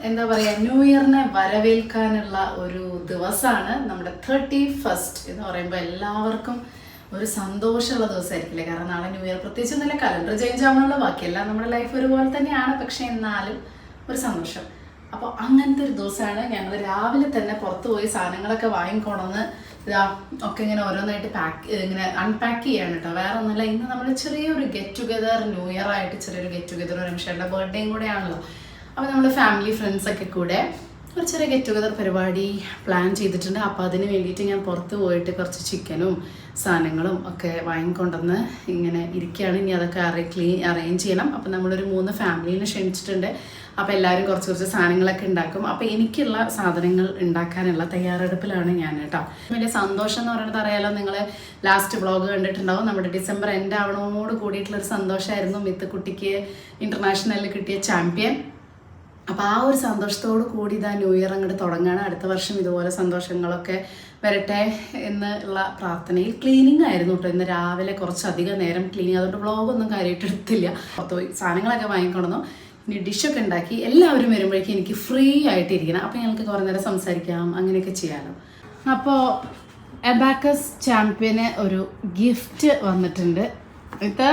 എന്താ പറയുക, ന്യൂ ഇയറിനെ വരവേൽക്കാനുള്ള ഒരു ദിവസമാണ് നമ്മുടെ 31st എന്ന് പറയുമ്പോൾ എല്ലാവർക്കും ഒരു സന്തോഷമുള്ള ദിവസമായിരിക്കില്ലേ. കാരണം നാളെ ന്യൂ ഇയർ പ്രത്യേകിച്ച് ഒന്നുമില്ല, കലണ്ടർ ചേഞ്ച് ആവണമല്ലോ, ബാക്കിയെല്ലാം നമ്മുടെ ലൈഫ് ഒരുപോലെ തന്നെയാണ്. പക്ഷെ എന്നാലും ഒരു സന്തോഷം. അപ്പോൾ അങ്ങനത്തെ ഒരു ദിവസമാണ്. ഞങ്ങൾ രാവിലെ തന്നെ പുറത്ത് പോയി സാധനങ്ങളൊക്കെ വാങ്ങിക്കൊണ്ടുവന്ന് ഇതാ ഒക്കെ ഇങ്ങനെ ഓരോന്നായിട്ട് ഇങ്ങനെ അൺപാക്ക് ചെയ്യാണ് കേട്ടോ. വേറെ ഒന്നുമില്ല, ഇന്ന് നമ്മൾ ചെറിയൊരു ഗെറ്റ് ടുഗെദർ, ന്യൂ ഇയർ ആയിട്ട് ചെറിയൊരു ഗെറ്റ് ടുഗെദർ, ഒരു നിമിഷയുടെ ബർത്ത്ഡേയും കൂടെ ആണല്ലോ. അപ്പോൾ നമ്മൾ ഫാമിലി ഫ്രണ്ട്സൊക്കെ കൂടെ ഒരു ചെറിയ ഗെറ്റ് ടുഗെദർ പരിപാടി പ്ലാൻ ചെയ്തിട്ടുണ്ട്. അപ്പോൾ അതിന് വേണ്ടിയിട്ട് ഞാൻ പുറത്ത് പോയിട്ട് കുറച്ച് ചിക്കനും സാധനങ്ങളും ഒക്കെ വാങ്ങിക്കൊണ്ടുവന്ന് ഇങ്ങനെ ഇരിക്കുകയാണ്. ഇനി അതൊക്കെ അറേഞ്ച് ചെയ്യണം. അപ്പോൾ നമ്മളൊരു 3 ഫാമിലീനെ ക്ഷണിച്ചിട്ടുണ്ട്. അപ്പോൾ എല്ലാവരും കുറച്ച് സാധനങ്ങളൊക്കെ ഉണ്ടാക്കും. അപ്പോൾ എനിക്കുള്ള സാധനങ്ങൾ ഉണ്ടാക്കാനുള്ള തയ്യാറെടുപ്പിലാണ് ഞാൻ കേട്ടോ. വലിയ സന്തോഷം എന്ന് പറയുന്നത് അറിയാലോ, നിങ്ങൾ ലാസ്റ്റ് വ്ളോഗ് കണ്ടിട്ടുണ്ടാവും. നമ്മുടെ ഡിസംബർ എൻഡ് ആവണോട് കൂടിയിട്ടുള്ളൊരു സന്തോഷമായിരുന്നു മിത്ത് കുട്ടിക്ക് ഇൻ്റർനാഷണലിൽ കിട്ടിയ ചാമ്പ്യൻ. അപ്പോൾ ആ ഒരു സന്തോഷത്തോടു കൂടി ഇതാ ന്യൂ ഇയർ അങ്ങോട്ട് തുടങ്ങുകയാണ്. അടുത്ത വർഷം ഇതുപോലെ സന്തോഷങ്ങളൊക്കെ വരട്ടെ എന്നുള്ള പ്രാർത്ഥനയിൽ. ക്ലീനിങ് ആയിരുന്നു കേട്ടോ ഇന്ന് രാവിലെ, കുറച്ചധികം നേരം ക്ലീനിങ്. അതുകൊണ്ട് വ്ളോഗൊന്നും കാര്യമായിട്ട് എടുത്തില്ല. പുറത്ത് പോയി സാധനങ്ങളൊക്കെ വാങ്ങിക്കൊണ്ടു. ഇനി ഡിഷൊക്കെ ഉണ്ടാക്കി എല്ലാവരും വരുമ്പോഴേക്കും എനിക്ക് ഫ്രീ ആയിട്ടിരിക്കണം. അപ്പോൾ ഞങ്ങൾക്ക് കുറേ നേരം സംസാരിക്കാം, അങ്ങനെയൊക്കെ ചെയ്യാമല്ലോ. അപ്പോൾ അബാക്കസ് ചാമ്പ്യന് ഒരു ഗിഫ്റ്റ് വന്നിട്ടുണ്ട്. ഇത്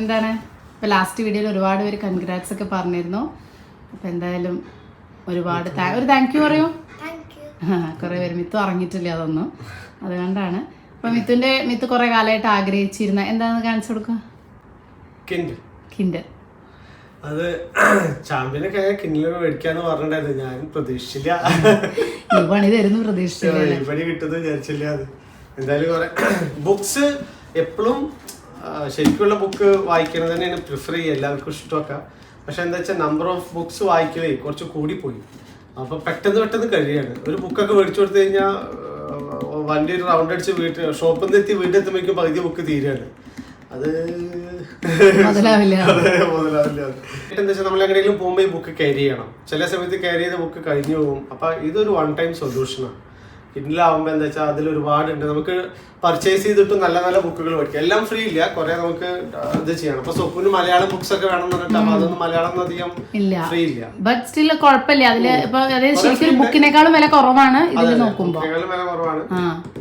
എന്താണ്, ഇപ്പോൾ ലാസ്റ്റ് വീഡിയോയിൽ ഒരുപാട് പേര് കൺഗ്രാറ്റ്സ് ഒക്കെ പറഞ്ഞിരുന്നു. അപ്പോൾ എന്തായാലും ഒരുപാട് ഒരു താങ്ക് യു പറയൂ. കുറേ പേര് മിത്തു അറിഞ്ഞിട്ടില്ല അതൊന്നും, അതുകൊണ്ടാണ്. അപ്പം മിത്തു കുറേ കാലമായിട്ട് ആഗ്രഹിച്ചിരുന്ന എന്താണെന്ന് കാണിച്ചു കൊടുക്കുക. കിൻഡൽ. അത് ചാമ്പ്യനൊക്കെ കിൻഡലൊക്കെ മേടിക്കാന്ന് പറഞ്ഞിട്ടുണ്ടായിരുന്നു. ഞാൻ പ്രതീക്ഷിച്ചില്ല ഈ പണി തരുന്നു, പ്രതീക്ഷിച്ചില്ല, ഈ പണി കിട്ടുന്നത് വിചാരിച്ചില്ല. അത് എന്തായാലും കുറെ ബുക്സ് എപ്പോഴും ശരിക്കുള്ള ബുക്ക് വായിക്കുന്നത് തന്നെയാണ് പ്രിഫർ ചെയ്യുക, എല്ലാവർക്കും ഇഷ്ടമൊക്കെ. പക്ഷെ എന്താ വെച്ചാൽ നമ്പർ ഓഫ് ബുക്സ് വായിക്കലേ കുറച്ച് കൂടിപ്പോയി. അപ്പൊ പെട്ടെന്ന് കഴിയാണ്. ഒരു ബുക്കൊക്കെ മേടിച്ചു കൊടുത്തു കഴിഞ്ഞാൽ വണ്ടി ഒരു റൗണ്ട് അടിച്ച് ഷോപ്പിൽ നിന്ന് എത്തി വീട്ടിലെത്തുമ്പോഴേക്കും പകുതി ബുക്ക് തീരെയാണ്. അത് മുതലാവില്ല. എന്താ വെച്ചാൽ നമ്മൾ എങ്ങനെയെങ്കിലും പോകുമ്പോൾ ഈ ബുക്ക് ക്യാരി ചെയ്യണം. ചില സമയത്ത് ക്യാരി ചെയ്ത ബുക്ക് കഴിഞ്ഞു പോകും. അപ്പൊ ഇതൊരു 1 ടൈം സൊല്യൂഷനാണ്. കിൻഡലാവുമ്പോൾ എന്താ വെച്ചാൽ അതിൽ ഒരുപാടുണ്ട്. നമുക്ക് പർച്ചേസ് ചെയ്തിട്ട് നല്ല നല്ല ബുക്കുകൾ പഠിക്കാം. എല്ലാം ഫ്രീ ഇല്ല, കുറെ നമുക്ക് ഇത് ചെയ്യണം. അപ്പൊ സ്വപ്ന മലയാളം ബുക്സ് ഒക്കെ വേണം എന്ന് പറഞ്ഞിട്ട് അതൊന്നും മലയാളം അധികം ഫ്രീ ഇല്ല. ബട്ട് സ്റ്റിൽ കുഴപ്പമില്ല. അതില് ബുക്കിനേക്കാളും വില കുറവാണ്, ഇതിൽ നോക്കുമ്പോൾ വില കുറവാണ്.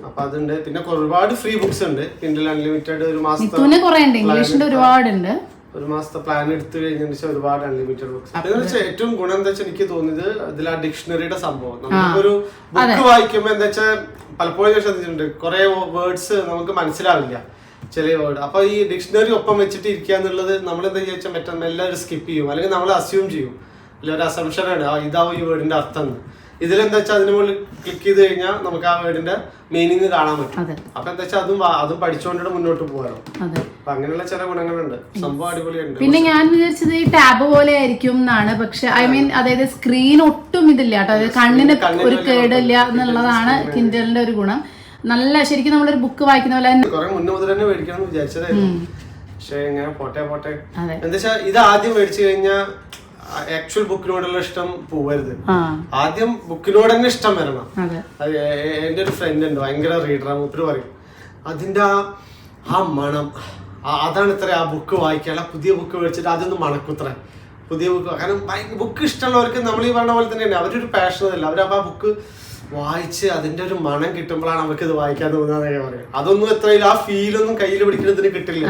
അപ്പൊ അതുണ്ട്. പിന്നെ ഒരുപാട് ഫ്രീ ബുക്സ് ഉണ്ട്. കിൻഡൽ അൺലിമിറ്റഡ് ഒരു മാസത്തെ ഇംഗ്ലീഷിന്റെ ഒരുപാടുണ്ട്. ഒരു മാസത്തെ പ്ലാൻ എടുത്തു കഴിഞ്ഞാൽ ഒരുപാട് അൺലിമിറ്റഡ് ബുക്സ്. അതെന്ന് വെച്ചാൽ ഏറ്റവും ഗുണം എന്താ വെച്ചാൽ എനിക്ക് തോന്നിയത് ഇതിൽ ആ ഡിക്ഷണറിയുടെ സംഭവം. നമുക്കൊരു ബുക്ക് വായിക്കുമ്പോ എന്താ വെച്ചാൽ പലപ്പോഴും ഞാൻ ശ്രദ്ധിച്ചിട്ടുണ്ട്, കുറെ വേർഡ്സ് നമുക്ക് മനസ്സിലാവില്ല ചില വേർഡ്. അപ്പൊ ഈ ഡിക്ഷണറി ഒപ്പം വെച്ചിട്ട് ഇരിക്കുക എന്നുള്ളത് നമ്മൾ എന്താ ചോദിച്ചാൽ പറ്റും എല്ലാവരും സ്കിപ്പ് ചെയ്യും, അല്ലെങ്കിൽ നമ്മൾ അസ്യൂം ചെയ്യും. അല്ല, ഒരു അസംഷനാണ് ഇതാവും ഈ വേർഡിന്റെ അർത്ഥം എന്ന്. ഇതിലെന്താ വെച്ചാൽ അതിന് മുകളിൽ ക്ലിക്ക് ചെയ്ത് കഴിഞ്ഞാൽ നമുക്ക് ആ വേർഡിന്റെ മീനിങ് കാണാൻ പറ്റും. അപ്പൊ എന്താ വെച്ചാൽ അതും പഠിച്ചുകൊണ്ടിട്ട് മുന്നോട്ട് പോകാനോ. അപ്പൊ അങ്ങനെയുള്ള ചില ഗുണങ്ങളുണ്ട്. സംഭവം അടിപൊളിയുണ്ട്. പിന്നെ ഞാൻ വിചാരിച്ചത് ഈ ടാബ് പോലെ ആയിരിക്കും എന്നാണ്. പക്ഷെ അതായത് സ്ക്രീൻ ഒട്ടും ഇതില്ല കേട്ടോ, അതായത് കണ്ണിന് ഒരു കേടില്ല എന്നുള്ളതാണ് കിൻഡലിന്റെ ഒരു ഗുണം. നല്ല ശരിക്കും നമ്മളൊരു ബുക്ക് വായിക്കുന്ന പോലെ കുറെ മുന്നേ മുതൽ തന്നെ മേടിക്കണം എന്ന് വിചാരിച്ചതായിരുന്നു. പക്ഷെ ഇങ്ങനെ പോട്ടെ എന്താ വെച്ചാൽ ഇത് ആദ്യം മേടിച്ചു കഴിഞ്ഞാൽ ആക്ച്വൽ ബുക്കിനോടുള്ള ഇഷ്ടം പോവരുത്. ആദ്യം ബുക്കിനോട് തന്നെ ഇഷ്ടം വരണം. എന്റെ ഒരു ഫ്രണ്ട് ഉണ്ട്, ഭയങ്കര റീഡറാണ്. മൂപ്പര് പറയും അതിന്റെ ആ മണം അതാണ് ഇത്ര. ആ ബുക്ക് വായിക്കാനുള്ള പുതിയ ബുക്ക് മേടിച്ചിട്ട് അതൊന്ന് മണക്കുത്ര പുതിയ ബുക്ക്. കാരണം ബുക്ക് ഇഷ്ടമുള്ളവർക്ക് നമ്മൾ ഈ പറഞ്ഞ പോലെ തന്നെയാണ്, അവരൊരു പാഷനല്ല. അവരപ്പോ ആ ബുക്ക് വായിച്ച് അതിന്റെ ഒരു മണം കിട്ടുമ്പോഴാണ് അവർക്ക് ഇത് വായിക്കാൻ തോന്നുന്നതൊക്കെ പറയും. അതൊന്നും എത്രയില്ല, ആ ഫീലൊന്നും കയ്യിൽ പിടിക്കുന്നതിന് കിട്ടില്ല.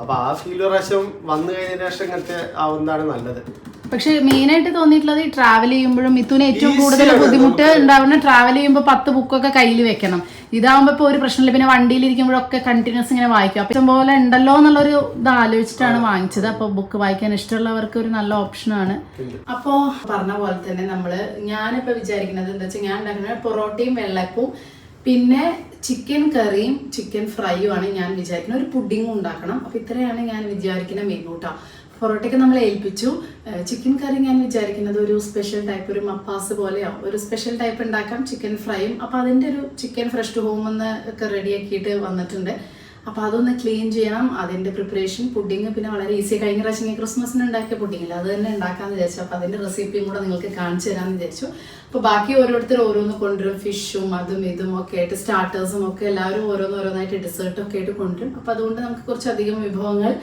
അപ്പൊ ആ ഫീൽ പ്രാവശ്യം വന്നു കഴിഞ്ഞ ശേഷം ഇങ്ങനത്തെ ആവുന്നതാണ് നല്ലത്. പക്ഷെ മെയിൻ ആയിട്ട് തോന്നിയിട്ടുള്ളത് ഈ ട്രാവൽ ചെയ്യുമ്പോഴും മിഥുന് ഏറ്റവും കൂടുതൽ ബുദ്ധിമുട്ട് ഉണ്ടാവുന്ന ട്രാവൽ ചെയ്യുമ്പോൾ 10 ബുക്കൊക്കെ കയ്യിൽ വെക്കണം. ഇതാവുമ്പോ ഇപ്പൊ ഒരു പ്രശ്നമില്ല. പിന്നെ വണ്ടിയിലിരിക്കുമ്പോഴൊക്കെ കണ്ടിന്യൂസ് ഇങ്ങനെ വായിക്കും. അപ്പൊ ഇഷ്ടം പോലെ ഉണ്ടല്ലോ എന്നുള്ളൊരു ഇത് ആലോചിച്ചിട്ടാണ് വാങ്ങിച്ചത്. അപ്പൊ ബുക്ക് വായിക്കാൻ ഇഷ്ടമുള്ളവർക്ക് ഒരു നല്ല ഓപ്ഷനാണ്. അപ്പോ പറഞ്ഞ പോലെ തന്നെ ഞാനിപ്പോ വിചാരിക്കുന്നത് എന്താ വെച്ചാൽ, ഞാൻ ഉണ്ടാക്കുന്നത് പൊറോട്ടയും വെള്ളപ്പവും പിന്നെ ചിക്കൻ കറിയും ചിക്കൻ ഫ്രൈയും ആണ് ഞാൻ വിചാരിക്കുന്നത്. ഒരു പുഡിങ്ങും ഉണ്ടാക്കണം. അപ്പൊ ഇത്രയാണ് ഞാൻ വിചാരിക്കുന്ന മെനു കേട്ടോ. പൊറോട്ടയ്ക്ക് നമ്മൾ ഏൽപ്പിച്ചു. ചിക്കൻ കറി ഞാൻ വിചാരിക്കുന്നത് ഒരു സ്പെഷ്യൽ ടൈപ്പ്, ഒരു മപ്പാസ് പോലെയോ ഒരു സ്പെഷ്യൽ ടൈപ്പ് ഉണ്ടാക്കാം. ചിക്കൻ ഫ്രൈയും അപ്പോൾ അതിൻ്റെ ഒരു ചിക്കൻ ഫ്രഷ് ടു ഹോം ഒന്ന് ഒക്കെ റെഡിയാക്കിയിട്ട് വന്നിട്ടുണ്ട്. അപ്പോൾ അതൊന്ന് ക്ലീൻ ചെയ്യണം. അതിൻ്റെ പ്രിപ്പറേഷൻ, പുഡിങ് പിന്നെ വളരെ ഈസി. കഴിഞ്ഞ പ്രാവശ്യം ക്രിസ്മസിന് ഉണ്ടാക്കിയ പുഡിങ്ങില്ല, അത് തന്നെ ഉണ്ടാക്കാമെന്ന് വിചാരിച്ചു. അപ്പോൾ അതിൻ്റെ റെസിപ്പിയും കൂടെ നിങ്ങൾക്ക് കാണിച്ചു തരാമെന്ന് വിചാരിച്ചു. അപ്പോൾ ബാക്കി ഓരോരുത്തർ ഓരോന്ന് കൊണ്ടുവരും. ഫിഷും അതും ഇതും ഒക്കെ ആയിട്ട്, സ്റ്റാർട്ടേഴ്സും ഒക്കെ എല്ലാവരും ഓരോന്നായിട്ട് ഡെസേർട്ടൊക്കെ ആയിട്ട് കൊണ്ടുവരും. അപ്പോൾ അതുകൊണ്ട് നമുക്ക് കുറച്ചധികം വിഭവങ്ങൾ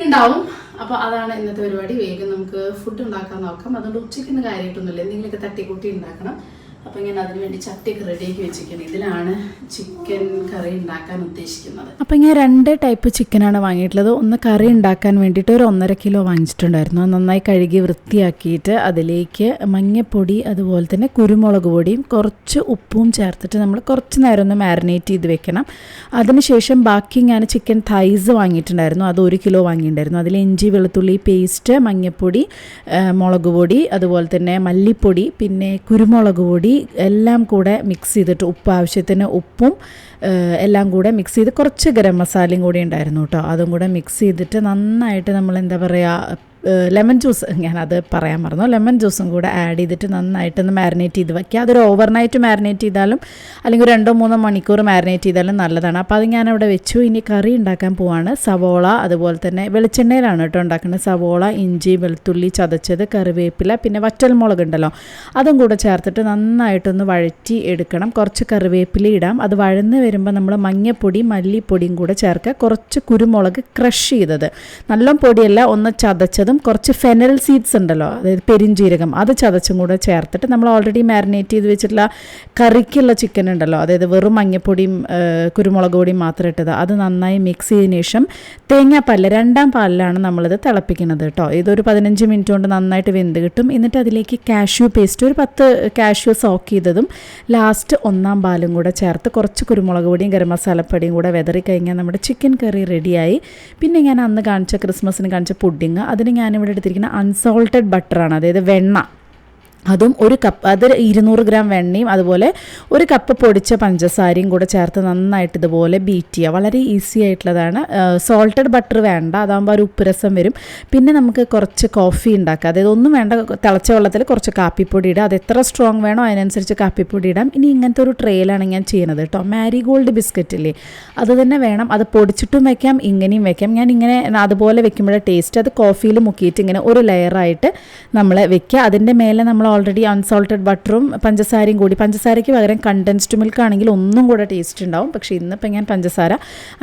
ഉണ്ടാവും. അപ്പോൾ അതാണ് ഇന്നത്തെ പരിപാടി. വേഗം നമുക്ക് ഫുഡ് ഉണ്ടാക്കാൻ നോക്കാം. അതുകൊണ്ട് ഉച്ചയ്ക്ക് കാര്യമായിട്ടൊന്നുമില്ല, എന്തെങ്കിലുമൊക്കെ തട്ടിക്കൂട്ടി ഉണ്ടാക്കണം. അപ്പോൾ ഇങ്ങനെ അതിന് വേണ്ടി ചട്ടിയൊക്കെ റെഡിയാക്കി വെച്ചിരിക്കുന്നത്. ഇതിലാണ് ചിക്കൻ കറി ഉണ്ടാക്കാൻ ഉദ്ദേശിക്കുന്നത്. അപ്പോൾ ഇങ്ങനെ 2 ടൈപ്പ് ചിക്കനാണ് വാങ്ങിയിട്ടുള്ളത്. ഒന്ന് കറി ഉണ്ടാക്കാൻ വേണ്ടിയിട്ട് ഒരു 1.5 കിലോ വാങ്ങിച്ചിട്ടുണ്ടായിരുന്നു. നന്നായി കഴുകി വൃത്തിയാക്കിയിട്ട് അതിലേക്ക് മഞ്ഞൾപ്പൊടി അതുപോലെ തന്നെ കുരുമുളക് പൊടിയും കുറച്ച് ഉപ്പും ചേർത്തിട്ട് നമ്മൾ കുറച്ച് നേരം ഒന്ന് മാരിനേറ്റ് ചെയ്ത് വെക്കണം. അതിനുശേഷം ബാക്കി ഞാൻ ചിക്കൻ തൈസ് വാങ്ങിയിട്ടുണ്ടായിരുന്നു. അത് 1 കിലോ വാങ്ങിയിട്ടുണ്ടായിരുന്നു. അതിൽ ഇഞ്ചി വെളുത്തുള്ളി പേസ്റ്റ്, മഞ്ഞൾപ്പൊടി, മുളക് പൊടി, അതുപോലെ തന്നെ മല്ലിപ്പൊടി, പിന്നെ കുരുമുളക് പൊടി എല്ലാം കൂടെ മിക്സ് ചെയ്തിട്ട് ഉപ്പ് ആവശ്യത്തിന് ഉപ്പും എല്ലാം കൂടെ മിക്സ് ചെയ്ത് കുറച്ച് ഗരം മസാലയും കൂടി ഉണ്ടായിരുന്നു കേട്ടോ. അതും കൂടെ മിക്സ് ചെയ്തിട്ട് നന്നായിട്ട് നമ്മൾ എന്താ പറയുക ലെമൺ ജ്യൂസ്, ഞാനത് പറയാൻ മറന്നു, ലെമൺ ജ്യൂസും കൂടെ ആഡ് ചെയ്തിട്ട് നന്നായിട്ടൊന്ന് മാരിനേറ്റ് ചെയ്ത് വയ്ക്കുക. അതൊരു ഓവർനൈറ്റ് മാരിനേറ്റ് ചെയ്താലും അല്ലെങ്കിൽ 2-3 മണിക്കൂർ മാരിനേറ്റ് ചെയ്താലും നല്ലതാണ്. അപ്പോൾ അത് ഞാനവിടെ വെച്ചു. ഇനി കറി ഉണ്ടാക്കാൻ പോവാണ്. സവോള അതുപോലെ തന്നെ വെളിച്ചെണ്ണയിലാണ് കേട്ടോ ഉണ്ടാക്കുന്നത്. സവോള, ഇഞ്ചി, വെളുത്തുള്ളി ചതച്ചത്, കറിവേപ്പില, പിന്നെ വറ്റൽമുളക് ഉണ്ടല്ലോ അതും കൂടെ ചേർത്തിട്ട് നന്നായിട്ടൊന്ന് വഴറ്റി എടുക്കണം. കുറച്ച് കറിവേപ്പില ഇടാം. അത് വഴന്ന് വരുമ്പോൾ നമ്മൾ മഞ്ഞൾപ്പൊടി മല്ലിപ്പൊടിയും കൂടെ ചേർക്കുക. കുറച്ച് കുരുമുളക് ക്രഷ് ചെയ്തത്, നല്ല പൊടിയല്ല, ഒന്ന് ചതച്ചത്, കുറച്ച് ഫെനൽ സീഡ്സ് ഉണ്ടല്ലോ, അതായത് പെരിഞ്ജീരകം, അത് ചതച്ചും കൂടെ ചേർത്തിട്ട് നമ്മൾ ഓൾറെഡി മാരിനേറ്റ് ചെയ്ത് വെച്ചിട്ടുള്ള കറിക്കുള്ള ചിക്കൻ ഉണ്ടല്ലോ, അതായത് വെറും മഞ്ഞപ്പൊടിയും കുരുമുളക് പൊടിയും മാത്രം ഇട്ടത്, അത് നന്നായി മിക്സ് ചെയ്തതിന് ശേഷം തേങ്ങാപ്പാലിൽ 2ാം പാലിലാണ് നമ്മളിത് തിളപ്പിക്കുന്നത് കേട്ടോ. ഇതൊരു 15 മിനിറ്റ് കൊണ്ട് നന്നായിട്ട് വെന്ത് കിട്ടും. എന്നിട്ട് അതിലേക്ക് കാഷ്യൂ പേസ്റ്റ്, ഒരു 10 കാഷ്യൂ സോക്ക് ചെയ്തതും ലാസ്റ്റ് 1ാം പാലും കൂടെ ചേർത്ത് കുറച്ച് കുരുമുളക് പൊടിയും ഗരം മസാലപ്പൊടിയും കൂടെ വെതറി കഴിഞ്ഞാൽ നമ്മുടെ ചിക്കൻ കറി റെഡിയായി. പിന്നെ ഞാൻ അന്ന് ക്രിസ്മസിന് കാണിച്ച പുഡിങ്, അതിന് ഞാനിവിടെ എടുത്തിരിക്കുന്ന അൺസോൾട്ടഡ് ബട്ടറാണ്, അതായത് വെണ്ണ. അതും 1 കപ്പ്, അത് 200 ഗ്രാം വെണ്ണയും അതുപോലെ 1 കപ്പ് പൊടിച്ച പഞ്ചസാരയും കൂടെ ചേർത്ത് നന്നായിട്ട് ഇതുപോലെ ബീറ്റ് ചെയ്യുക. വളരെ ഈസി ആയിട്ടുള്ളതാണ്. സോൾട്ടഡ് ബട്ടർ വേണ്ട, അതാകുമ്പോൾ ഒരു ഉപ്പുരസം വരും. പിന്നെ നമുക്ക് കുറച്ച് കോഫി ഉണ്ടാക്കുക, അതായത് ഒന്നും വേണ്ട, തിളച്ച വെള്ളത്തിൽ കുറച്ച് കാപ്പിപ്പൊടി ഇടുക. അത് എത്ര സ്ട്രോങ് വേണോ അതിനനുസരിച്ച് കാപ്പിപ്പൊടി ഇടാം. ഇനി ഇങ്ങനത്തെ ഒരു ട്രേയിലാണ് ഞാൻ ചെയ്യുന്നത് കേട്ടോ. മാരിഗോൾഡ് ബിസ്ക്കറ്റ് ഇല്ലേ, അത് തന്നെ വേണം. അത് പൊടിച്ചിട്ടും വെക്കാം, ഇങ്ങനെയും വെക്കാം. ഞാൻ ഇങ്ങനെ അതുപോലെ വെക്കുമ്പോഴേ ടേസ്റ്റ്. അത് കോഫിയിൽ മുക്കിയിട്ട് ഇങ്ങനെ ഒരു ലെയറായിട്ട് നമ്മൾ വെക്കുക. അതിൻ്റെ മേലെ നമ്മൾ ഓൾറെഡി അൺസോൾട്ടഡ് ബട്ടറും പഞ്ചസാരയും കൂടി, പഞ്ചസാരയ്ക്ക് പകരം കണ്ടൻസ്ഡ് മിൽക്ക് ആണെങ്കിൽ ഒന്നും കൂടെ ടേസ്റ്റ് ഉണ്ടാവും. പക്ഷേ ഇന്നിപ്പോൾ ഞാൻ പഞ്ചസാര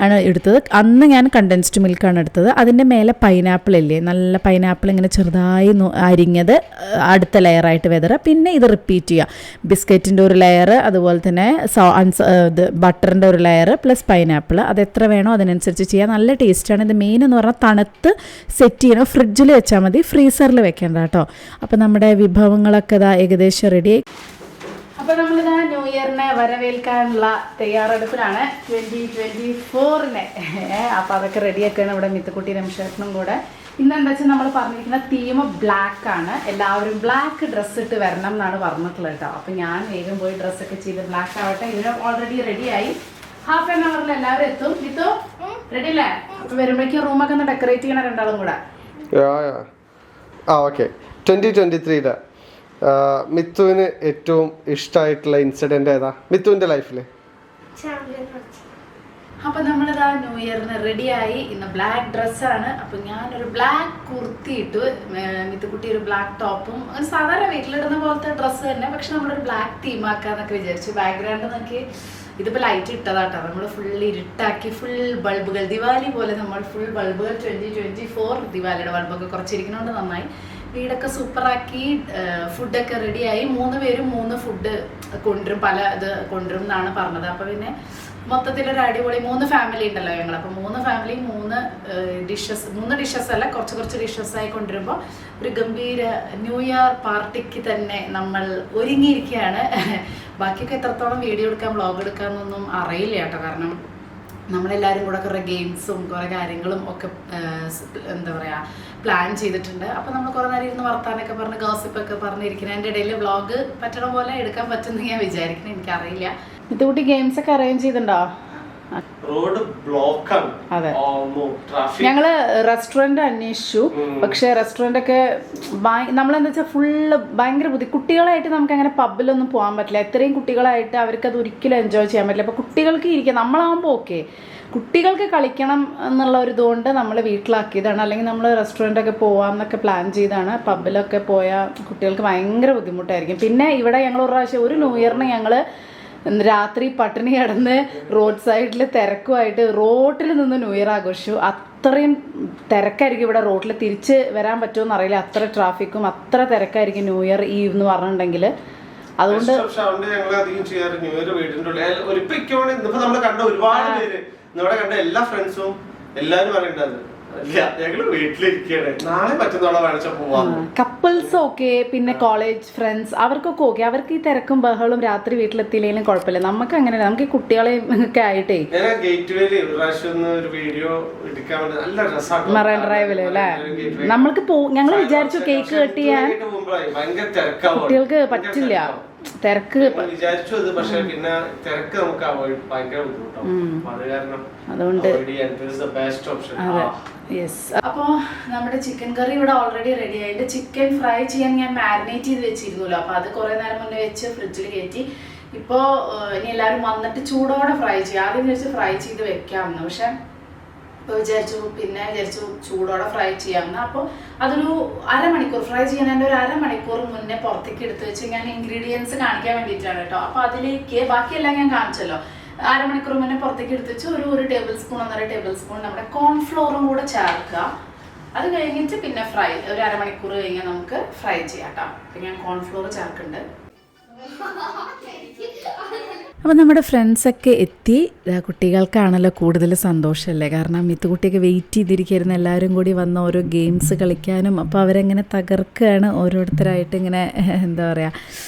ആണ് എടുത്തത്. അന്ന് ഞാൻ കണ്ടൻസ്ഡ് മിൽക്കാണ് എടുത്തത്. അതിൻ്റെ മേലെ പൈനാപ്പിൾ ഇല്ലേ, നല്ല പൈനാപ്പിൾ ഇങ്ങനെ ചെറുതായി അരിഞ്ഞത് അടുത്ത ലെയറായിട്ട് വെതറുക. പിന്നെ ഇത് റിപ്പീറ്റ് ചെയ്യുക. ബിസ്ക്കറ്റിൻ്റെ ഒരു ലെയർ, അതുപോലെ തന്നെ ബട്ടറിൻ്റെ ഒരു ലെയർ പ്ലസ് പൈനാപ്പിൾ, അത് എത്ര വേണോ അതിനനുസരിച്ച് ചെയ്യുക. നല്ല ടേസ്റ്റാണ്. ഇത് മെയിൻ എന്ന് പറഞ്ഞാൽ തണുത്ത് സെറ്റ് ചെയ്യണം. ഫ്രിഡ്ജിൽ വെച്ചാൽ മതി, ഫ്രീസറിൽ വെക്കേണ്ട കേട്ടോ. അപ്പോൾ നമ്മുടെ വിഭവങ്ങളൊക്കെ ഏകദേശം റെഡി. അപ്പോൾ നമ്മളിതാ ന്യൂ ഇയറിനെ വരവേൽക്കാനുള്ള തയ്യാറെടുപ്പിലാണ് 2024-നെ. അപ്പോൾ അതൊക്കെ റെഡിയാക്കുകയാണ് ഇവിടെ മിത്തുക്കുട്ടി രമേശനും കൂടെ. ഇന്നെന്താ വെച്ചാൽ നമ്മൾ പറഞ്ഞിരിക്കുന്ന തീം ബ്ലാക്ക് ആണ്. എല്ലാവരും ബ്ലാക്ക് ഡ്രസ്സ് ഇട്ട് വരണം എന്നാണ് പറഞ്ഞിട്ടുള്ളത് കേട്ടോ. അപ്പോൾ ഞാൻ വേഗം പോയി ഡ്രസ്സൊക്കെ ചെയ്ത് ബ്ലാക്ക് ആവട്ടെ. ഇതിന് ഓൾറെഡി റെഡിയായി. ഹാഫ് ആൻ അവറിൽ എല്ലാവരും എത്തും. മിത്തു റെഡി അല്ലേ? അപ്പോൾ വരുമ്പോഴേക്കും റൂമൊക്കെ ഒന്ന് ഡെക്കറേറ്റ് ചെയ്യണം രണ്ടാളും കൂടെ. ഓക്കെ. 2023 മിത്തുവിന് ഏറ്റവും ഇഷ്ടമായിട്ടുള്ള ഇൻസിഡന്റ് ഏതാ മിത്തുവിന്റെ ലൈഫില്? അപ്പൊ നമ്മളിതാ ന്യൂ ഇയറിന് റെഡിയായി. ഇന്ന് ബ്ലാക്ക് ഡ്രസ്സാണ്. അപ്പൊ ഞാനൊരു ബ്ലാക്ക് കുർത്തി ഇട്ടു, മിത്തുക്കുട്ടി ഒരു ബ്ലാക്ക് ടോപ്പും, അങ്ങനെ സാധാരണ വീട്ടിലിടുന്ന പോലത്തെ ഡ്രസ്സ് തന്നെ, പക്ഷെ നമ്മളൊരു ബ്ലാക്ക് തീമാക്കാന്നൊക്കെ വിചാരിച്ചു. ബാക്ക്ഗ്രൗണ്ട് നോക്കി ഇതിപ്പോൾ ലൈറ്റ് ഇട്ടതാട്ടോ. നമ്മൾ ഫുൾ ഇരുട്ടാക്കി, ഫുൾ ബൾബുകൾ, ദിവാലി പോലെ നമ്മൾ ഫുൾ ബൾബുകൾ 2024 ദിവാലിയുടെ ബൾബൊക്കെ കുറച്ചിരിക്കുന്നതുകൊണ്ട് നന്നായി. വീടൊക്കെ സൂപ്പറാക്കി, ഫുഡൊക്കെ റെഡിയായി. 3 പേരും 3 ഫുഡ് കൊണ്ടുവരും, പല ഇത് കൊണ്ടുവരും എന്നാണ് പറഞ്ഞത്. അപ്പോൾ പിന്നെ മൊത്തത്തിലൊരു അടിപൊളി 3 ഫാമിലി ഉണ്ടല്ലോ ഞങ്ങൾ. അപ്പോൾ 3 ഫാമിലി 3 ഡിഷസ് അല്ല, കുറച്ച് ഡിഷസായി കൊണ്ടുവരുമ്പോൾ ഒരു ഗംഭീര ന്യൂ ഇയർ പാർട്ടിക്ക് തന്നെ നമ്മൾ ഒരുങ്ങിയിരിക്കുകയാണ്. ബാക്കിയൊക്കെ എത്രത്തോളം വീഡിയോ എടുക്കാം, വ്ളോഗ് എടുക്കാമെന്നൊന്നും അറിയില്ല കേട്ടോ. കാരണം നമ്മളെല്ലാവരും കൂടെ കുറേ ഗെയിംസും കുറേ കാര്യങ്ങളും ഒക്കെ എന്താ പറയുക പ്ലാൻ ചെയ്തിട്ടുണ്ട്. അപ്പോൾ നമ്മൾ കുറേ നേരം ഇരുന്ന് വർത്താനൊക്കെ പറഞ്ഞ് ഗോസിപ്പൊക്കെ പറഞ്ഞിരിക്കുന്നത്. എൻ്റെ ഇടയിൽ വ്ളോഗ് പറ്റണ പോലെ എടുക്കാൻ പറ്റുമെന്ന് ഞാൻ വിചാരിക്കുന്നത്. എനിക്കറിയില്ല. ഇതുകൂട്ടി ഗെയിംസ് ഒക്കെ അറേഞ്ച് ചെയ്തിട്ടുണ്ടോ? റോഡ് ബ്ലോക്കാണ്. അതെ, ഞങ്ങള് റെസ്റ്റോറന്റ് അന്വേഷിച്ചു. പക്ഷെ റെസ്റ്റോറന്റ് ഒക്കെ നമ്മളെന്താ വെച്ചാൽ ഫുള്ള് ഭയങ്കര കുട്ടികളായിട്ട് നമുക്ക് അങ്ങനെ പബ്ബിലൊന്നും പോകാൻ പറ്റില്ല. എത്രയും കുട്ടികളായിട്ട് അവർക്ക് അത് ഒരിക്കലും എൻജോയ് ചെയ്യാൻ പറ്റില്ല. അപ്പോൾ കുട്ടികൾക്ക് ഇരിക്കാം, നമ്മളാകുമ്പോൾ ഓക്കെ, കുട്ടികൾക്ക് കളിക്കണം എന്നുള്ള ഒരു ഇതുകൊണ്ട് നമ്മൾ വീട്ടിലാക്കിയതാണ്. അല്ലെങ്കിൽ നമ്മൾ റെസ്റ്റോറൻറ്റൊക്കെ പോകാമെന്നൊക്കെ പ്ലാൻ ചെയ്താണ്. പബ്ബിലൊക്കെ പോയാൽ കുട്ടികൾക്ക് ഭയങ്കര ബുദ്ധിമുട്ടായിരിക്കും. പിന്നെ ഇവിടെ ഞങ്ങൾ ഒരു പ്രാവശ്യം ഒരു ന്യൂ ഇയറിന് ഞങ്ങൾ രാത്രി പട്ടിണി കിടന്ന് റോഡ് സൈഡിൽ തിരക്കുമായിട്ട് റോട്ടിൽ നിന്ന് ന്യൂ ഇയർ ആഘോഷിച്ചു. അത്രയും തിരക്കായിരിക്കും ഇവിടെ റോഡിൽ. തിരിച്ച് വരാൻ പറ്റുമെന്ന് അറിയില്ല, അത്ര ട്രാഫിക്കും അത്ര തിരക്കായിരിക്കും ന്യൂ ഇയർ ഈവ് എന്ന് പറഞ്ഞിട്ടുണ്ടെങ്കിൽ. അതുകൊണ്ട് ഞങ്ങൾ അധികം ചെയ്യാറ് ന്യൂ ഇയർ വീടിന്റെ ഉള്ളിൽ. ഇപ്പൊ നമ്മള് കണ്ട ഒരുപാട് പേര്, നമ്മുടെ കണ്ട എല്ലാ ഫ്രണ്ട്സും എല്ലാരും പറയുന്നുണ്ട് ഞങ്ങള് വീട്ടിലിരിക്കുകയാണ്, നാളെ പറ്റുന്നോളം വേണിച്ചാൽ പോവാം. കപ്പിൾസ് ഓക്കെ, പിന്നെ കോളേജ് ഫ്രണ്ട്സ് അവർക്കൊക്കെ ഓക്കെ. അവർക്ക് ഈ തിരക്കും ബഹളും രാത്രി വീട്ടിലെത്തിയില്ലെങ്കിലും കുഴപ്പമില്ല. നമുക്ക് അങ്ങനെയല്ല, നമുക്ക് ഈ കുട്ടികളെ ഒക്കെ ആയിട്ടേ ഗേറ്റ് വേയിൽ ഒരു പ്രാവശ്യം ഒരു വീഡിയോ എടുക്കാൻ വേണ്ടി നല്ല രസമാണ്. മറൈൻ ഡ്രൈവില് അല്ലേ, നമ്മൾക്ക് ഞങ്ങൾ വിചാരിച്ചു കേക്ക് കട്ട് ചെയ്യാൻ, ഭയങ്കര തിരക്കാവും, കുട്ടികൾക്ക് പറ്റില്ല തിരക്ക് വിചാരിച്ചു. അത് പക്ഷെ പിന്നെ തിരക്ക് നമുക്ക് ഭയങ്കര ബുദ്ധിമുട്ടാവും. അത് കാരണം അതുകൊണ്ട് അതെ. യെസ്. അപ്പോൾ നമ്മുടെ ചിക്കൻ കറി ഇവിടെ ഓൾറെഡി റെഡി ആയിട്ട്. ചിക്കൻ ഫ്രൈ ചെയ്യാൻ ഞാൻ മാരിനേറ്റ് ചെയ്ത് വെച്ചിരുന്നല്ലോ, അപ്പോൾ അത് കുറേ നേരം മുന്നേ വെച്ച് ഫ്രിഡ്ജിൽ കയറ്റി. ഇപ്പോൾ ഇനി എല്ലാവരും വന്നിട്ട് ചൂടോടെ ഫ്രൈ ചെയ്യാം. ആദ്യം വിചാരിച്ച് ഫ്രൈ ചെയ്ത് വെക്കാമെന്ന്, പക്ഷെ ഇപ്പോൾ വിചാരിച്ചു ചൂടോടെ ഫ്രൈ ചെയ്യാമെന്ന്. അപ്പോൾ അതൊരു അരമണിക്കൂർ ഫ്രൈ ചെയ്യാൻ ഒരു അരമണിക്കൂർ മുന്നേ പുറത്തേക്ക് എടുത്ത് വെച്ച് ഞാൻ ഇൻഗ്രീഡിയൻസ് കാണിക്കാൻ വേണ്ടിയിട്ടാണ് കേട്ടോ. അപ്പോൾ അതിലേക്ക് ബാക്കിയെല്ലാം ഞാൻ കാണിച്ചല്ലോ. അരമണിക്കൂർ മുന്നേ പുറത്തേക്ക് എടുത്ത് വെച്ച് ഒരു ടേബിൾ സ്പൂൺ 1.5 ടേബിൾ സ്പൂൺ നമ്മുടെ കോൺഫ്ലോറും കൂടെ ചേർക്കുക. അത് കഴിഞ്ഞിട്ട് പിന്നെ ഫ്രൈ ഒരു അരമണിക്കൂർ കഴിഞ്ഞാൽ നമുക്ക് ഫ്രൈ ചെയ്യാം കേട്ടോ. അപ്പം ഞാൻ കോൺഫ്ലോർ ചേർക്കുന്നുണ്ട്. അപ്പോൾ നമ്മുടെ ഫ്രണ്ട്സൊക്കെ എത്തി. കുട്ടികൾക്കാണല്ലോ കൂടുതൽ സന്തോഷമല്ലേ, കാരണം കുട്ടിയൊക്കെ വെയിറ്റ് ചെയ്തിരിക്കുന്ന എല്ലാവരും കൂടി വന്ന് ഓരോ ഗെയിംസ് കളിക്കാനും. അപ്പോൾ അവരെങ്ങനെ തകർക്കുകയാണ്, ഓരോരുത്തരായിട്ട് ഇങ്ങനെ എന്താ പറയുക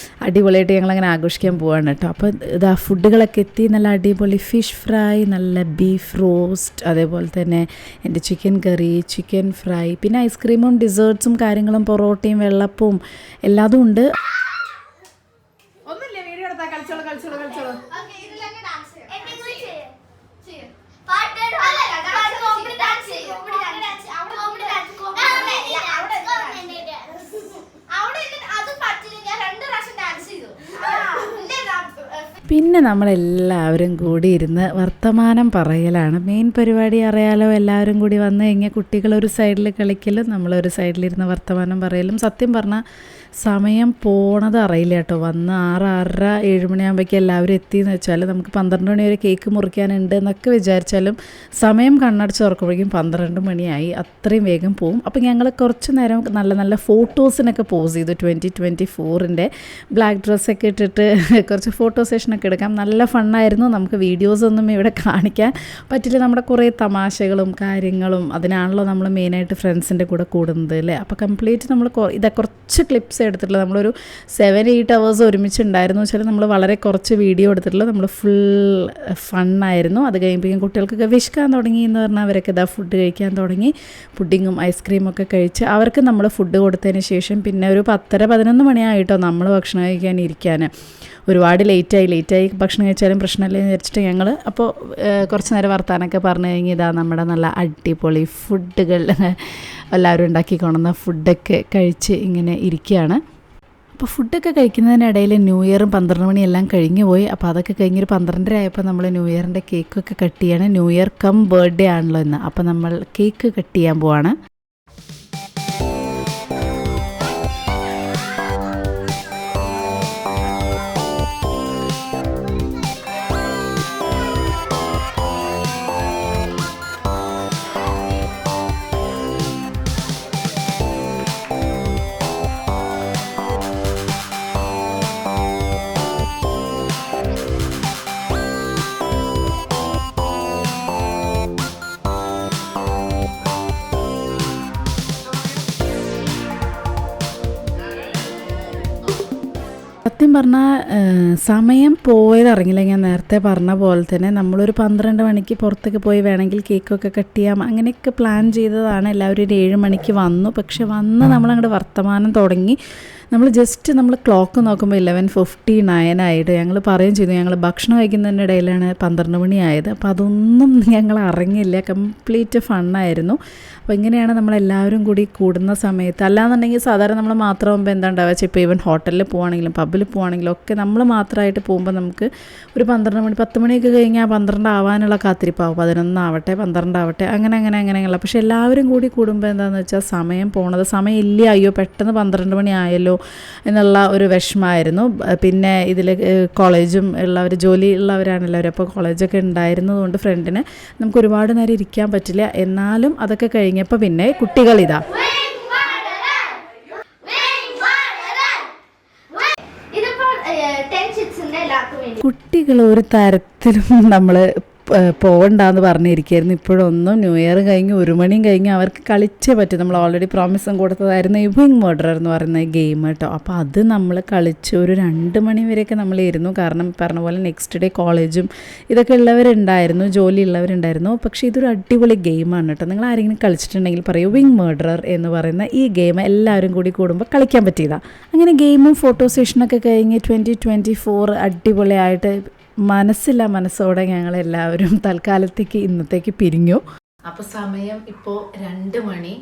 അടിപൊളിയായിട്ട് ഞങ്ങളങ്ങനെ ആഘോഷിക്കാൻ പോവാണ് കേട്ടോ. അപ്പോൾ ഇതാ ഫുഡുകളൊക്കെ എത്തി. നല്ല അടിപൊളി ഫിഷ് ഫ്രൈ, നല്ല ബീഫ് റോസ്റ്റ്, അതേപോലെ തന്നെ എൻ്റെ ചിക്കൻ കറി, ചിക്കൻ ഫ്രൈ, പിന്നെ ഐസ്ക്രീമും ഡിസേർട്ട്സും കാര്യങ്ങളും പൊറോട്ടയും വെള്ളപ്പവും എല്ലാതും ഉണ്ട്. പിന്നെ നമ്മളെല്ലാവരും കൂടി ഇരുന്ന് വർത്തമാനം പറയലാണ് മെയിൻ പരിപാടി. അറിയാലോ, എല്ലാവരും കൂടി വന്നു കഴിഞ്ഞാൽ കുട്ടികളൊരു സൈഡിൽ കളിക്കലും നമ്മളൊരു സൈഡിലിരുന്ന് വർത്തമാനം പറയലും. സത്യം പറഞ്ഞാൽ സമയം പോണത് അറിയില്ല കേട്ടോ. വന്ന് 6, 6:30, 7 മണിയാകുമ്പോഴേക്കും എല്ലാവരും എത്തിയെന്ന് വെച്ചാൽ നമുക്ക് 12 മണി വരെ കേക്ക് മുറിക്കാനുണ്ട് എന്നൊക്കെ വിചാരിച്ചാലും സമയം കണ്ണടച്ച് തുറക്കുമ്പോഴേക്കും 12 മണിയായി. അത്രയും വേഗം പോവും. അപ്പോൾ ഞങ്ങൾ കുറച്ച് നേരം നല്ല നല്ല ഫോട്ടോസിനൊക്കെ പോസ് ചെയ്തു. 2024 ബ്ലാക്ക് ഡ്രസ്സൊക്കെ ഇട്ടിട്ട് കുറച്ച് ഫോട്ടോ സെഷനൊക്കെ എടുക്കാം. നല്ല ഫണ്ണായിരുന്നു. നമുക്ക് വീഡിയോസൊന്നും ഇവിടെ കാണിക്കാൻ പറ്റില്ല. നമ്മുടെ കുറേ തമാശകളും കാര്യങ്ങളും അതിനാണല്ലോ നമ്മൾ മെയിനായിട്ട് ഫ്രണ്ട്സിൻ്റെ കൂടെ കൂടുന്നത് അല്ലേ. അപ്പോൾ കംപ്ലീറ്റ് നമ്മൾ കുറച്ച് ക്ലിപ്സ് എടുത്തിട്ടുള്ളത്. നമ്മളൊരു 7-8 hours ഒരുമിച്ചുണ്ടായിരുന്നു വെച്ചാൽ നമ്മൾ വളരെ കുറച്ച് വീഡിയോ എടുത്തിട്ടുള്ളത്. നമ്മൾ ഫുൾ ഫണ്ണായിരുന്നു. അത് കഴിയുമ്പോഴേക്കും കുട്ടികൾക്കൊക്കെ വിശക്കാൻ തുടങ്ങി എന്ന് പറഞ്ഞാൽ അവരൊക്കെ ഇതാ ഫുഡ് കഴിക്കാൻ തുടങ്ങി. പുഡിങ്ങും ഐസ്ക്രീമൊക്കെ കഴിച്ച് അവർക്ക് നമ്മൾ ഫുഡ് കൊടുത്തതിന് ശേഷം പിന്നെ ഒരു 10-11 മണിയായിട്ടോ നമ്മൾ ഭക്ഷണം കഴിക്കാൻ ഇരിക്കാൻ. ഒരുപാട് ലേറ്റായി ഭക്ഷണം കഴിച്ചാലും പ്രശ്നമില്ല എന്ന് വിചാരിച്ചിട്ട് ഞങ്ങൾ അപ്പോൾ കുറച്ച് നേരം വർത്താനൊക്കെ പറഞ്ഞു കഴിഞ്ഞ് ഇതാ നമ്മുടെ നല്ല അടിപൊളി ഫുഡുകൾ എല്ലാവരും ഉണ്ടാക്കി കൊണ്ടുവന്ന ഫുഡൊക്കെ കഴിച്ച് ഇങ്ങനെ ഇരിക്കുകയാണ്. അപ്പോൾ ഫുഡൊക്കെ കഴിക്കുന്നതിനിടയിൽ ന്യൂ ഇയറും 12 മണിയെല്ലാം കഴിഞ്ഞു പോയി. അപ്പോൾ അതൊക്കെ കഴിഞ്ഞൊരു 12:30 ആയപ്പോൾ നമ്മൾ ന്യൂ ഇയറിൻ്റെ കേക്കൊക്കെ കട്ട് ചെയ്യാണ്. ന്യൂ ഇയർ കം ബർത്ത്ഡേ ആണല്ലോ ഇന്ന്. അപ്പോൾ നമ്മൾ കേക്ക് കട്ട് ചെയ്യാൻ പോവാണ്. സത്യം പറഞ്ഞാൽ സമയം പോയതറിയില്ല. ഞാൻ നേരത്തെ പറഞ്ഞ പോലെ തന്നെ നമ്മളൊരു 12 മണിക്ക് പുറത്തേക്ക് പോയി വേണമെങ്കിൽ കേക്കൊക്കെ കട്ട് ചെയ്യാം അങ്ങനെയൊക്കെ പ്ലാൻ ചെയ്തതാണ്. എല്ലാവരും ഒരു 7 മണിക്ക് വന്നു. പക്ഷെ വന്ന് നമ്മളങ്ങോട്ട് വർത്തമാനം തുടങ്ങി. നമ്മൾ ക്ലോക്ക് നോക്കുമ്പോൾ 11:59 ആയിട്ട് ഞങ്ങൾ പറയുകയും ചെയ്തു ഞങ്ങൾ ഭക്ഷണം കഴിക്കുന്നതിൻ്റെ ഇടയിലാണ് 12 മണിയായത്. അപ്പോൾ അതൊന്നും ഞങ്ങൾ അറിഞ്ഞില്ല. കംപ്ലീറ്റ് ഫണ്ണായിരുന്നു. അപ്പോൾ ഇങ്ങനെയാണ് നമ്മളെല്ലാവരും കൂടി കൂടുന്ന സമയത്ത്. അല്ലാന്നുണ്ടെങ്കിൽ സാധാരണ നമ്മൾ മാത്രമാകുമ്പോൾ എന്താ ഉണ്ടാവുക വെച്ചാൽ ഇപ്പോൾ ഈവൻ ഹോട്ടലിൽ പോവുകയാണെങ്കിലും പബ്ബിൽ പോവുകയാണെങ്കിലും ഒക്കെ നമ്മൾ മാത്രമായിട്ട് പോകുമ്പോൾ നമുക്ക് ഒരു 12 മണി 10 മണിയൊക്കെ കഴിഞ്ഞാൽ 12 ആവാനുള്ള കാത്തിരിപ്പാവും. 11 ആവട്ടെ 12 ആവട്ടെ അങ്ങനെയുള്ള. പക്ഷെ എല്ലാവരും കൂടി കൂടുമ്പോൾ എന്താണെന്ന് വെച്ചാൽ സമയം പോണത് സമയം ഇല്ല, അയ്യോ പെട്ടെന്ന് 12 മണി ആയല്ലോ എന്നുള്ള ഒരു വിഷമമായിരുന്നു. പിന്നെ ഇതിൽ കോളേജും ഉള്ളവർ ജോലി ഉള്ളവരാണ് എല്ലാവരും. അപ്പോൾ കോളേജൊക്കെ ഉണ്ടായിരുന്നതുകൊണ്ട് ഫ്രണ്ടിന് നമുക്ക് ഒരുപാട് നേരം ഇരിക്കാൻ പറ്റില്ല. എന്നാലും അതൊക്കെ കഴിഞ്ഞപ്പോൾ പിന്നെ കുട്ടികളിതാ കുട്ടികൾ ഒരു തരത്തിലും നമ്മൾ പോകണ്ടെന്ന് പറഞ്ഞിരിക്കുകയായിരുന്നു. ഇപ്പോഴൊന്നും ന്യൂ ഇയർ കഴിഞ്ഞ് 1 മണിയും കഴിഞ്ഞ് അവർക്ക് കളിച്ചേ പറ്റും. നമ്മൾ ഓൾറെഡി പ്രോമിസും കൊടുത്തതായിരുന്നു ഈ വിങ് മർഡറർ എന്ന് പറയുന്ന ഗെയിം കേട്ടോ. അപ്പോൾ അത് നമ്മൾ കളിച്ച് ഒരു 2 മണി വരെയൊക്കെ നമ്മൾ ഇരുന്നു. കാരണം പറഞ്ഞ പോലെ നെക്സ്റ്റ് ഡേ കോളേജും ഇതൊക്കെ ഉള്ളവരുണ്ടായിരുന്നു, ജോലി ഉള്ളവരുണ്ടായിരുന്നു. പക്ഷേ ഇതൊരു അടിപൊളി ഗെയിമാണ് കേട്ടോ. നിങ്ങൾ ആരെങ്കിലും കളിച്ചിട്ടുണ്ടെങ്കിൽ പറയൂ. വിങ് മർഡറർ എന്ന് പറയുന്ന ഈ ഗെയിം എല്ലാവരും കൂടി കൂടുമ്പോൾ കളിക്കാൻ പറ്റിയതാണ്. അങ്ങനെ ഗെയിമും ഫോട്ടോ സെഷനൊക്കെ കഴിഞ്ഞ് 2024 അടിപൊളിയായിട്ട് മനസ്സോടെ ഞങ്ങളെല്ലാവരും തൽക്കാലത്തേക്ക് ഇന്നത്തേക്ക് പിരിഞ്ഞു. അപ്പോൾ സമയം ഇപ്പോൾ 2 മണി.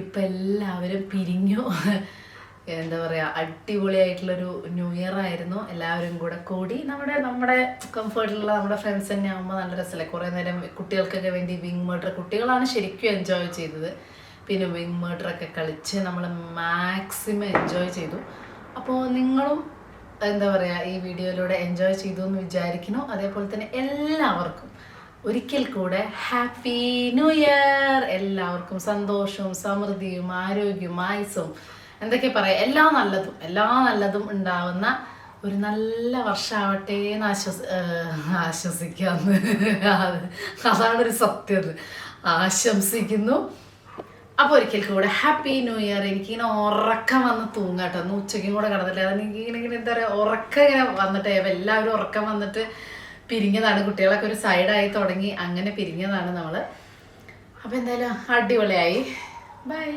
ഇപ്പം എല്ലാവരും പിരിഞ്ഞു. എന്താ പറയുക, അടിപൊളിയായിട്ടുള്ളൊരു ന്യൂ ഇയർ ആയിരുന്നു. എല്ലാവരും കൂടെ കൂടി നമ്മുടെ കംഫർട്ടിലുള്ള നമ്മുടെ ഫ്രണ്ട്സ് തന്നെ ആകുമ്പോൾ നല്ല രസമല്ലേ. കുറേ നേരം കുട്ടികൾക്കൊക്കെ വേണ്ടി വിങ് മർഡർ, കുട്ടികളാണ് ശരിക്കും എൻജോയ് ചെയ്തത്. പിന്നെ വിങ് മർഡറൊക്കെ കളിച്ച് നമ്മൾ മാക്സിമം എൻജോയ് ചെയ്തു. അപ്പോൾ നിങ്ങളും എന്താ പറയുക ഈ വീഡിയോയിലൂടെ എൻജോയ് ചെയ്തു എന്ന് വിചാരിക്കുന്നു. അതേപോലെ തന്നെ എല്ലാവർക്കും ഒരിക്കൽ കൂടെ ഹാപ്പി ന്യൂ ഇയർ. എല്ലാവർക്കും സന്തോഷവും സമൃദ്ധിയും ആരോഗ്യവും ആയുസ്സും എന്തൊക്കെ പറയാം എല്ലാ നല്ലതും ഉണ്ടാവുന്ന ഒരു നല്ല വർഷമാവട്ടെ എന്ന് ആശ്വസിക്കാമെന്ന് അതാണൊരു സത്യം. ആശംസിക്കുന്നു. അപ്പോൾ ഒരിക്കൽ കൂടെ ഹാപ്പി ന്യൂ ഇയർ. എനിക്കിങ്ങനെ ഉറക്കം വന്ന് തൂങ്ങാട്ടോ. ഒന്ന് ഉച്ചയ്ക്കും കൂടെ കിടന്നില്ല. അത് എനിക്കിങ്ങനെ എന്താ പറയുക, ഉറക്കം ഇങ്ങനെ വന്നിട്ടേ. അപ്പോൾ എല്ലാവരും ഉറക്കം വന്നിട്ട് പിരിഞ്ഞതാണ്. കുട്ടികളൊക്കെ ഒരു സൈഡായി തുടങ്ങി. അങ്ങനെ പിരിഞ്ഞതാണ് നമ്മൾ. അപ്പോൾ എന്തായാലും അടിപൊളിയായി. ബൈ.